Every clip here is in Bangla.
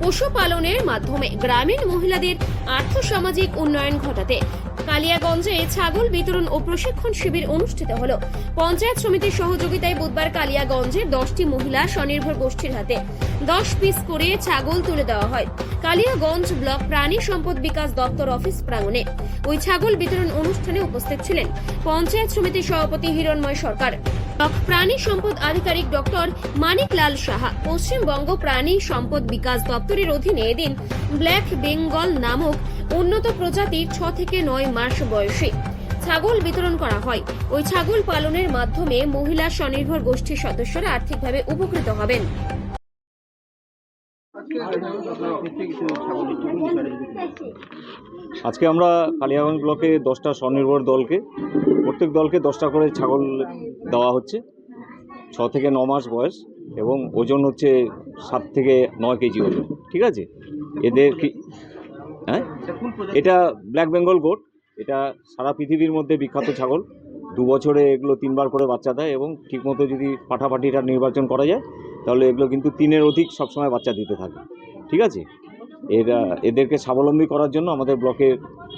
পশুপালনের মাধ্যমে গ্রামীণ মহিলাদের আর্থসামাজিক উন্নয়ন ঘটাতে কালিয়াগঞ্জে ছাগল বিতরণ ও প্রশিক্ষণ শিবির অনুষ্ঠিত হলো। পঞ্চায়েত সমিতির সহযোগিতায় বুধবার কালিয়াগঞ্জের 10টি মহিলা স্বনির্ভর গোষ্ঠীর হাতে 10 পিস করে ছাগল তুলে দেওয়া হয় কালিয়াগঞ্জ ব্লক প্রাণী সম্পদ বিকাশ দপ্তর অফিস প্রাঙ্গণে। ওই ছাগল বিতরণ অনুষ্ঠানে উপস্থিত ছিলেন পঞ্চায়েত সমিতির সভাপতি হিরণময় সরকার, ব্লক প্রাণী সম্পদ আধিকারিক ডক্টর মানিকলাল সাহা। পশ্চিমবঙ্গ প্রাণী সম্পদ বিকাশ দপ্তরের অধীনে এদিন ব্ল্যাক বেঙ্গল নামক উন্নত প্রজাতির 6 থেকে 9 মাস বয়সী ছাগল বিতরণ করা হয়। ওই ছাগল পালনের মাধ্যমে মহিলা স্বনির্ভর গোষ্ঠীর সদস্যরা আর্থিকভাবে উপকৃত হবেন। আজকে আমরা কালিয়াগঞ্জ ব্লকে 10টা স্বনির্ভর দলকে, প্রত্যেক দলকে 10টা করে ছাগল দেওয়া হচ্ছে। 6 থেকে 9 মাস বয়স এবং ওজন হচ্ছে 7 থেকে 9 কেজি ওজন। ঠিক আছে, এদের কি এটা ব্ল্যাক বেঙ্গল গোট। এটা সারা পৃথিবীর মধ্যে বিখ্যাত ছাগল। 2 বছরে এগুলো 3 বার করে বাচ্চা দেয় এবং ঠিকমতো যদি পাঠাপাঠিটা নির্বাচন করা যায় তাহলে এগুলো কিন্তু 3-এর অধিক সবসময় বাচ্চা দিতে থাকে। ঠিক আছে, এদেরকে স্বাবলম্বী করার জন্য আমাদের ব্লকের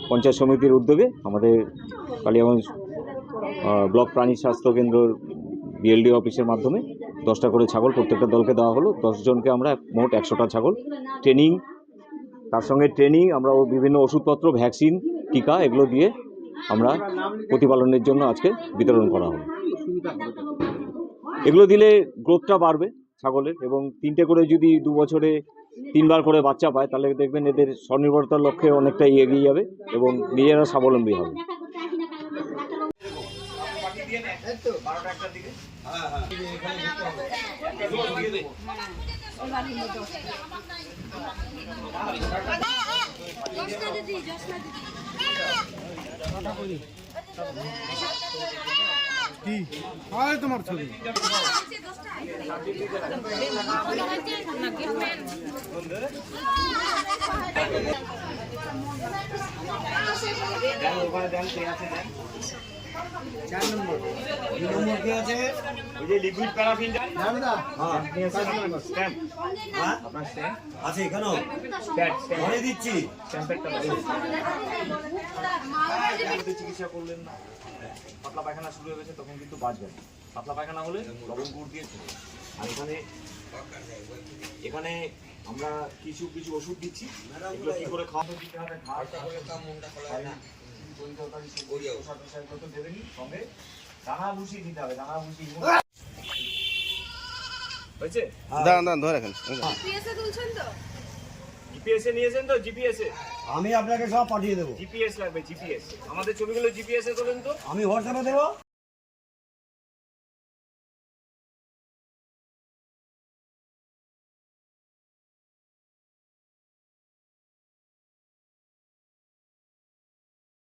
পঞ্চায়েত সমিতির উদ্যোগে আমাদের কালিয়াগঞ্জ ব্লক প্রাণী স্বাস্থ্য কেন্দ্রের বিএলডি অফিসের মাধ্যমে 10টা করে ছাগল প্রত্যেকটা দলকে দেওয়া হলো। 10 জনকে আমরা মোট 100টা ছাগল ট্রেনিং, তার সঙ্গে আমরা বিভিন্ন ওষুধপত্র, ভ্যাকসিন, টিকা এগুলো দিয়ে আমরা প্রতিপালনের জন্য আজকে বিতরণ করা হলো। এগুলো দিলে গ্রোথটা বাড়বে ছাগলের এবং 3টে করে যদি 2 বছরে 3 বার করে বাচ্চা পায় তাহলে দেখবেন এদের স্বনির্ভরতার লক্ষ্যে অনেকটাই এগিয়ে যাবে এবং নিজেরা স্বাবলম্বী হবে। কি হয় তোমার ছবি? লিকুইড প্যারাফিন আছে কেন ঘরে দিচ্ছি। চিকিৎসা করলেন না, পাতলা পায়খানা শুরু হয়ে গেছে, তখন কিন্তু বাঁচবেন। পাতলা পায়খানা হলে লবণ গুড় দিয়ে ছিল। আর এখানে আমরা কিছু ওষুধ দিচ্ছি, এগুলো কি করে খাওয়াতে দিতে হবে, দেবেনি, সঙ্গে দানা ভুষি দিতে হবে। দানা ভুষি হয়েছে, ধরে রাখেন। জিপিএসে নিয়েছেন তো? জিপিএসে আমি আপনাকে সব পাঠিয়ে দেবো। জিপিএস লাগবে, জিপিএস। আমাদের ছবিগুলো জিপিএসে তোলেন তো, আমি হোয়াটসঅ্যাপে দেবো।